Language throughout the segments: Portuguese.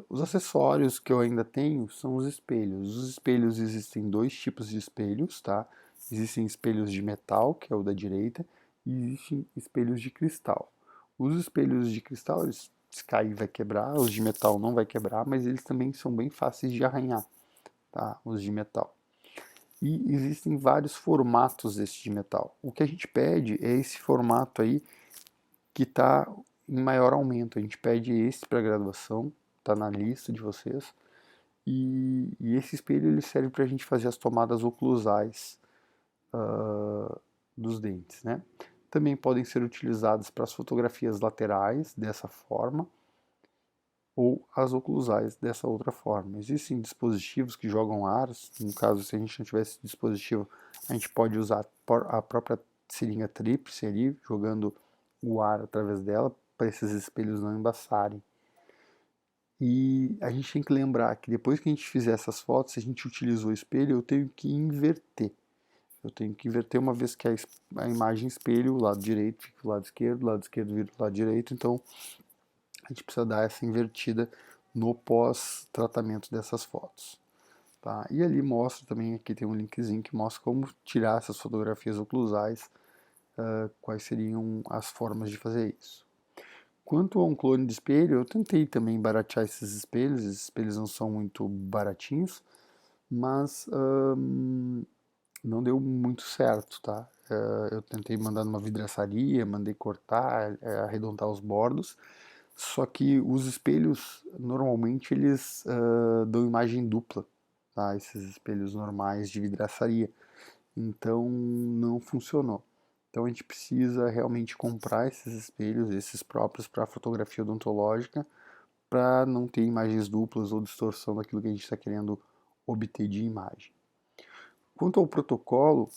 Os acessórios que eu ainda tenho são os espelhos. Os espelhos existem dois tipos de espelhos, tá? Existem espelhos de metal, que é o da direita, e existem espelhos de cristal. Os espelhos de cristal, eles, se cair vai quebrar, os de metal não vai quebrar, mas eles também são bem fáceis de arranhar, tá? Os de metal. E existem vários formatos desse de metal. O que a gente pede é esse formato aí que está em maior aumento. A gente pede esse para graduação, está na lista de vocês. E esse espelho ele serve para a gente fazer as tomadas oclusais dos dentes, né? Também podem ser utilizados para as fotografias laterais dessa forma ou as oclusais dessa outra forma. Existem dispositivos que jogam ar, no caso, se a gente não tivesse dispositivo, a gente pode usar a própria seringa tríplice ali, jogando o ar através dela, para esses espelhos não embaçarem. E a gente tem que lembrar que depois que a gente fizer essas fotos, se a gente utilizou o espelho, eu tenho que inverter. Eu tenho que inverter uma vez que a imagem espelho, o lado direito fica do lado esquerdo vira do lado direito, então a gente precisa dar essa invertida no pós-tratamento dessas fotos. Tá? E ali mostra também, aqui tem um linkzinho que mostra como tirar essas fotografias oclusais, quais seriam as formas de fazer isso. Quanto a um clone de espelho, eu tentei também baratear esses espelhos não são muito baratinhos, mas não deu muito certo, tá? Eu tentei mandar numa vidraçaria, mandei cortar, arredondar os bordos, só que os espelhos, normalmente, eles dão imagem dupla, tá? Esses espelhos normais de vidraçaria. Então, não funcionou. Então, a gente precisa realmente comprar esses espelhos, esses próprios para fotografia odontológica, para não ter imagens duplas ou distorção daquilo que a gente está querendo obter de imagem. Quanto ao protocolo,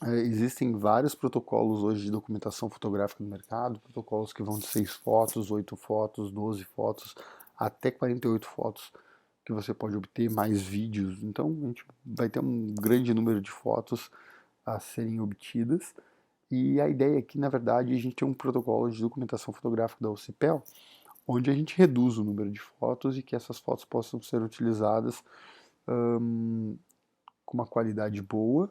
existem vários protocolos hoje de documentação fotográfica no mercado, protocolos que vão de 6 fotos, 8 fotos, 12 fotos, até 48 fotos que você pode obter, mais vídeos. Então a gente vai ter um grande número de fotos a serem obtidas. E a ideia aqui, na verdade, é a gente tem um protocolo de documentação fotográfica da OCPEL, onde a gente reduz o número de fotos e que essas fotos possam ser utilizadas com uma qualidade boa,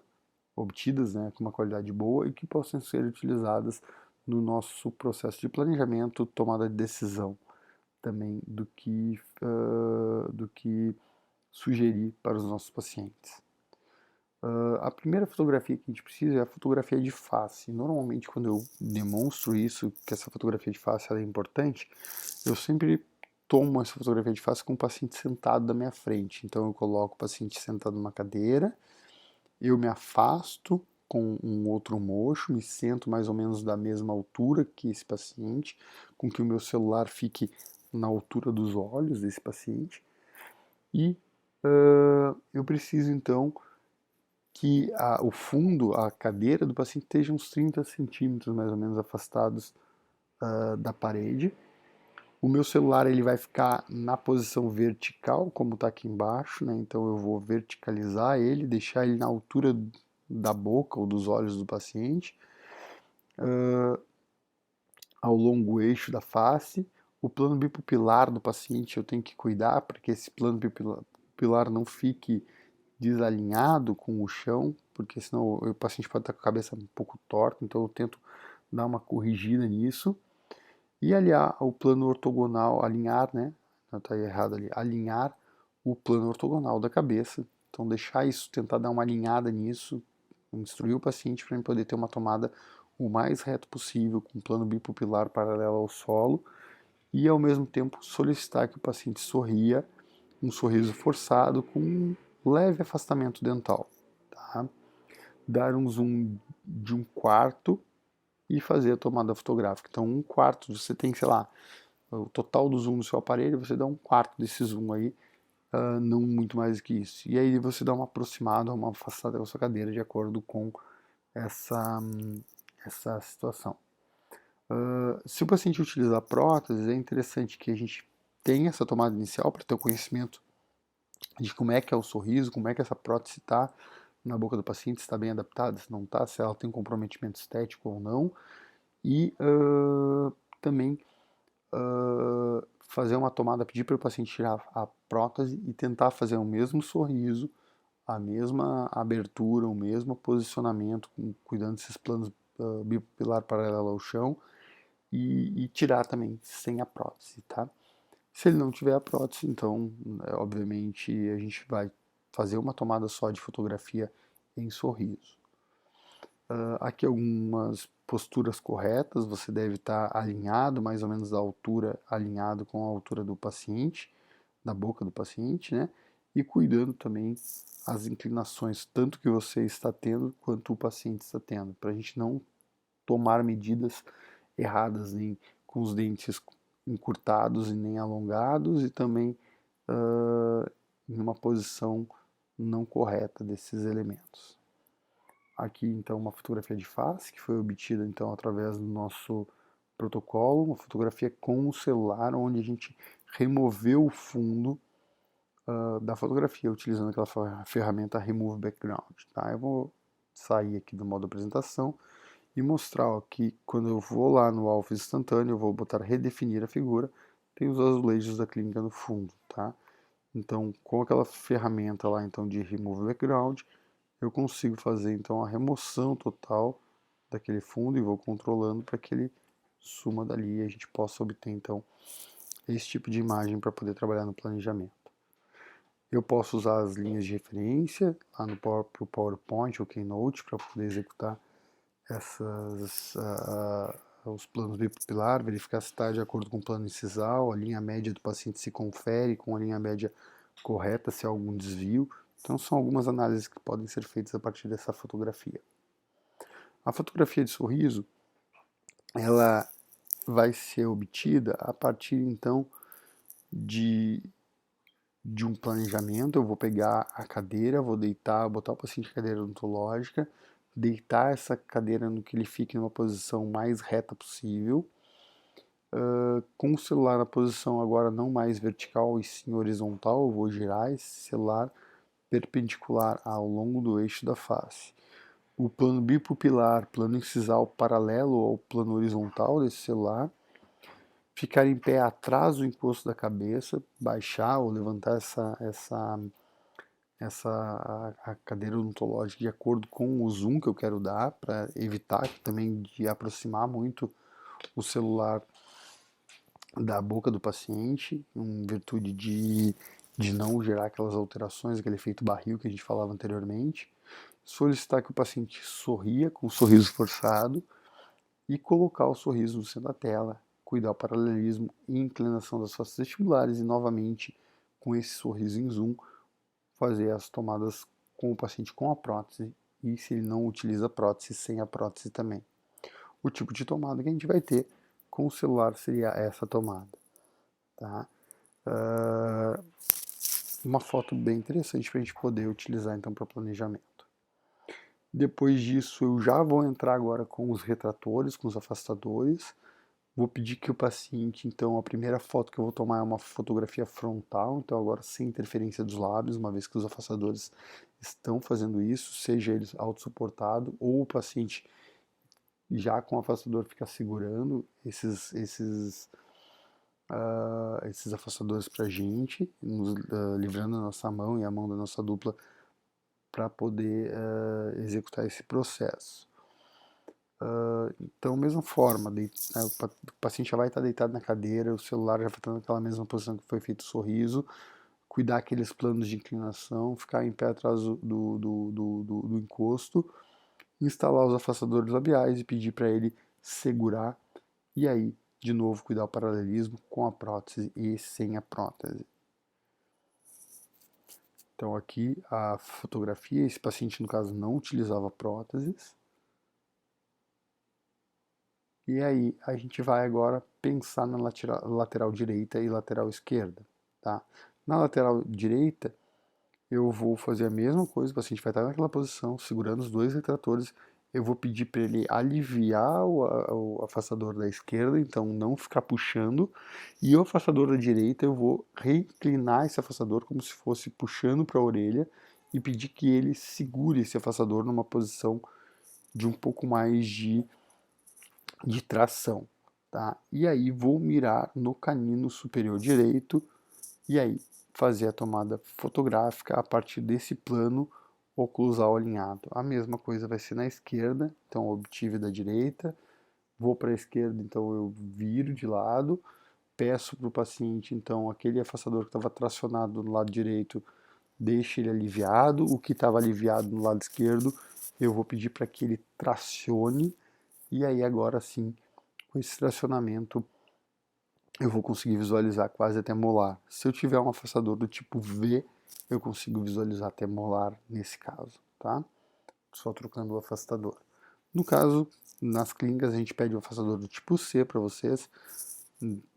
obtidas, né, com uma qualidade boa e que possam ser utilizadas no nosso processo de planejamento, tomada de decisão também do que sugerir para os nossos pacientes. A primeira fotografia que a gente precisa é a fotografia de face. Normalmente, quando eu demonstro isso, que essa fotografia de face é importante, eu sempre tomo essa fotografia de face com o paciente sentado da minha frente. Então, eu coloco o paciente sentado numa cadeira, eu me afasto com um outro mocho, me sento mais ou menos da mesma altura que esse paciente, com que o meu celular fique na altura dos olhos desse paciente. E eu preciso então que o fundo, a cadeira do paciente esteja uns 30 centímetros mais ou menos afastados da parede. O meu celular ele vai ficar na posição vertical, como está aqui embaixo, né? Então eu vou verticalizar ele, deixar ele na altura da boca ou dos olhos do paciente, ao longo eixo da face. O plano bipupilar do paciente eu tenho que cuidar para que esse plano bipupilar não fique desalinhado com o chão, porque senão o paciente pode estar com a cabeça um pouco torta, então eu tento dar uma corrigida nisso. E aliar o plano ortogonal, alinhar, né? Não está errado ali, alinhar o plano ortogonal da cabeça. Então deixar isso, tentar dar uma alinhada nisso, instruir o paciente para ele poder ter uma tomada o mais reto possível, com o plano bipupilar paralelo ao solo, e ao mesmo tempo solicitar que o paciente sorria, um sorriso forçado com um leve afastamento dental. Tá? Dar um zoom de um quarto e fazer a tomada fotográfica. Então, um quarto, você tem, sei lá, o total do zoom do seu aparelho, você dá um quarto desse zoom aí, não muito mais que isso. E aí você dá uma aproximada, uma afastada da sua cadeira de acordo com essa, essa situação. Se o paciente utilizar prótese, é interessante que a gente tenha essa tomada inicial para ter o conhecimento de como é que é o sorriso, como é que essa prótese está na boca do paciente, se está bem adaptada, se não está, se ela tem comprometimento estético ou não. E também fazer uma tomada, pedir para o paciente tirar a prótese e tentar fazer o mesmo sorriso, a mesma abertura, o mesmo posicionamento, cuidando desses planos bipupilar paralelo ao chão e tirar também sem a prótese, tá? Se ele não tiver a prótese, então, obviamente, a gente vai fazer uma tomada só de fotografia em sorriso. Aqui algumas posturas corretas, você deve estar alinhado, mais ou menos da altura, alinhado com a altura do paciente, da boca do paciente, né? E cuidando também as inclinações, tanto que você está tendo, quanto o paciente está tendo, para a gente não tomar medidas erradas, nem com os dentes encurtados e nem alongados, e também em uma posição não correta desses elementos. Aqui então uma fotografia de face que foi obtida então através do nosso protocolo, uma fotografia com o celular onde a gente removeu o fundo da fotografia utilizando aquela ferramenta Remove Background. Tá? Eu vou sair aqui do modo apresentação e mostrar ó, que quando eu vou lá no alvo instantâneo, eu vou botar redefinir a figura, tem os azulejos da clínica no fundo. Tá? Então com aquela ferramenta lá então de Remove Background, eu consigo fazer então a remoção total daquele fundo e vou controlando para que ele suma dali e a gente possa obter então esse tipo de imagem para poder trabalhar no planejamento. Eu posso usar as linhas de referência lá no próprio PowerPoint ou Keynote para poder executar os planos bipupilar, verificar se está de acordo com o plano incisal, a linha média do paciente se confere com a linha média correta, se há algum desvio. Então são algumas análises que podem ser feitas a partir dessa fotografia. A fotografia de sorriso, ela vai ser obtida a partir então de um planejamento. Eu vou pegar a cadeira, vou deitar, botar o paciente em cadeira odontológica, deitar essa cadeira no que ele fique numa posição mais reta possível, com o celular na posição agora não mais vertical e sim horizontal. Eu vou girar esse celular perpendicular ao longo do eixo da face. O plano bipupilar, plano incisal paralelo ao plano horizontal desse celular, ficar em pé atrás do encosto da cabeça, baixar ou levantar a cadeira odontológica de acordo com o zoom que eu quero dar, para evitar também de aproximar muito o celular da boca do paciente, em virtude de não gerar aquelas alterações, aquele efeito barril que a gente falava anteriormente. Solicitar que o paciente sorria com um sorriso forçado e colocar o sorriso no centro da tela, cuidar o paralelismo e inclinação das faces vestibulares e novamente com esse sorriso em zoom fazer as tomadas com o paciente com a prótese e se ele não utiliza prótese, sem a prótese também. O tipo de tomada que a gente vai ter com o celular seria essa tomada. Tá? Uma foto bem interessante para a gente poder utilizar então para planejamento. Depois disso eu já vou entrar agora com os retratores, com os afastadores. Vou pedir que o paciente, então, a primeira foto que eu vou tomar é uma fotografia frontal, então agora sem interferência dos lábios, uma vez que os afastadores estão fazendo isso, seja eles autossuportado ou o paciente já com o afastador ficar segurando esses afastadores para a gente, livrando a nossa mão e a mão da nossa dupla para poder executar esse processo. Então, mesma forma, o paciente já vai estar deitado na cadeira, o celular já vai estar naquela mesma posição que foi feito o sorriso, cuidar aqueles planos de inclinação, ficar em pé atrás do encosto, instalar os afastadores labiais e pedir para ele segurar, e aí, de novo, cuidar o paralelismo com a prótese e sem a prótese. Então aqui a fotografia, esse paciente no caso não utilizava próteses. E aí a gente vai agora pensar na lateral direita e lateral esquerda, tá? Na lateral direita eu vou fazer a mesma coisa, o paciente vai estar naquela posição, segurando os dois retratores. Eu vou pedir para ele aliviar o afastador da esquerda, então não ficar puxando, e o afastador da direita eu vou reinclinar esse afastador como se fosse puxando para a orelha e pedir que ele segure esse afastador numa posição de um pouco mais de tração. tá? E aí vou mirar no canino superior direito e aí fazer a tomada fotográfica a partir desse plano oclusal alinhado. A mesma coisa vai ser na esquerda, então obtive da direita, vou para a esquerda, então eu viro de lado, peço para o paciente, então, aquele afastador que estava tracionado no lado direito, deixe ele aliviado, o que estava aliviado no lado esquerdo, eu vou pedir para que ele tracione, e aí agora sim, com esse tracionamento, eu vou conseguir visualizar quase até molar. Se eu tiver um afastador do tipo V, eu consigo visualizar até molar nesse caso, tá? Só trocando o afastador. No caso, nas clínicas a gente pede o afastador do tipo C para vocês,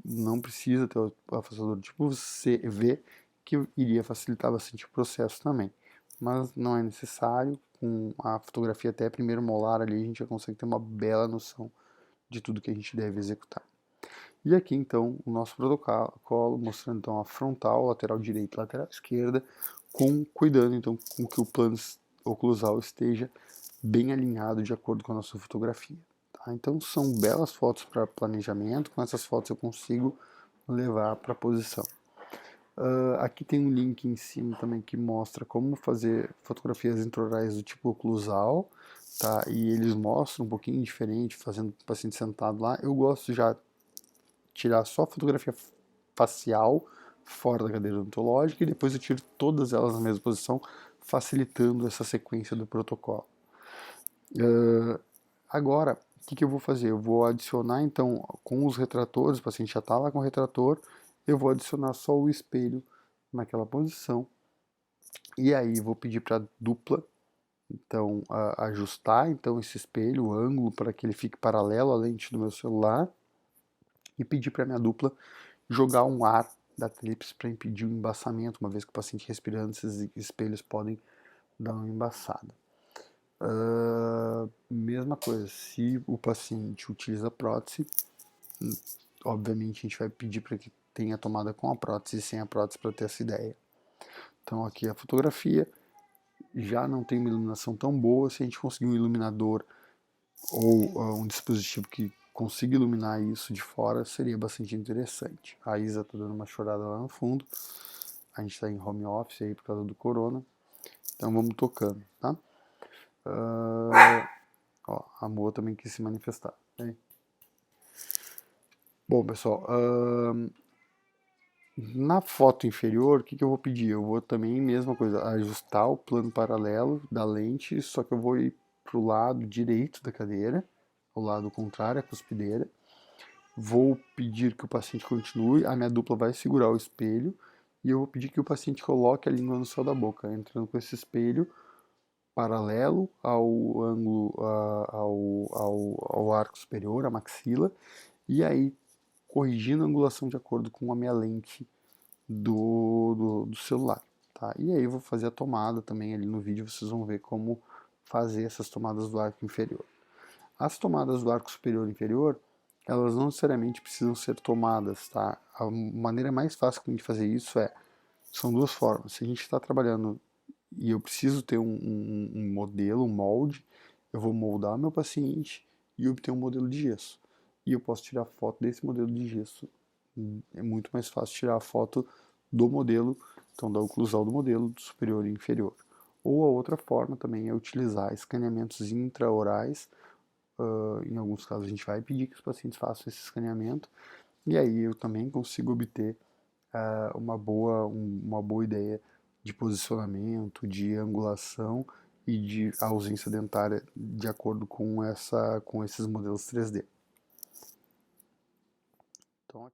não precisa ter o afastador do tipo V, que iria facilitar bastante o processo também. Mas não é necessário, com a fotografia até primeiro molar ali, a gente já consegue ter uma bela noção de tudo que a gente deve executar. E aqui então o nosso protocolo mostrando então a frontal, lateral direita, lateral esquerda, cuidando então com que o plano oclusal esteja bem alinhado de acordo com a nossa fotografia. Tá? Então são belas fotos para planejamento, com essas fotos eu consigo levar para a posição. Aqui tem um link em cima também que mostra como fazer fotografias intraorais do tipo oclusal, tá? E eles mostram um pouquinho diferente, fazendo o paciente sentado lá. Eu gosto já tirar só a fotografia facial fora da cadeira odontológica e depois eu tiro todas elas na mesma posição, facilitando essa sequência do protocolo. Agora, o que eu vou fazer? Eu vou adicionar então com os retratores, o paciente já está lá com o retrator, eu vou adicionar só o espelho naquela posição e aí vou pedir para a dupla então ajustar então esse espelho, o ângulo para que ele fique paralelo à lente do meu celular e pedir para minha dupla jogar um ar da tríplice para impedir o embaçamento, uma vez que o paciente respirando, esses espelhos podem dar uma embaçada. Mesma coisa, se o paciente utiliza prótese, obviamente a gente vai pedir para que tenha tomada com a prótese e sem a prótese para ter essa ideia. Então aqui a fotografia já não tem uma iluminação tão boa, se a gente conseguir um iluminador ou um dispositivo que consiga iluminar isso de fora, seria bastante interessante. A Isa tá dando uma chorada lá no fundo, a gente está em home office aí por causa do corona, então vamos tocando, tá? Ó, a Moa também quis se manifestar. Né? Bom, pessoal, na foto inferior, o que eu vou pedir? Eu vou também, mesma coisa, ajustar o plano paralelo da lente, só que eu vou ir para o lado direito da cadeira, o lado contrário, a cuspideira. Vou pedir que o paciente continue, a minha dupla vai segurar o espelho, e eu vou pedir que o paciente coloque a língua no céu da boca, entrando com esse espelho paralelo ao ângulo, ao arco superior, a maxila, e aí corrigindo a angulação de acordo com a minha lente do celular. Tá? E aí eu vou fazer a tomada também ali no vídeo, vocês vão ver como fazer essas tomadas do arco inferior. As tomadas do arco superior e inferior, elas não necessariamente precisam ser tomadas, tá? A maneira mais fácil de fazer isso são duas formas. Se a gente está trabalhando e eu preciso ter um modelo, um molde, eu vou moldar meu paciente e obter um modelo de gesso. E eu posso tirar foto desse modelo de gesso. É muito mais fácil tirar a foto do modelo, então da oclusal do modelo, do superior e inferior. Ou a outra forma também é utilizar escaneamentos intraorais. Em alguns casos a gente vai pedir que os pacientes façam esse escaneamento e aí eu também consigo obter uma boa ideia de posicionamento, de angulação e de ausência dentária de acordo com esses modelos 3D. Então,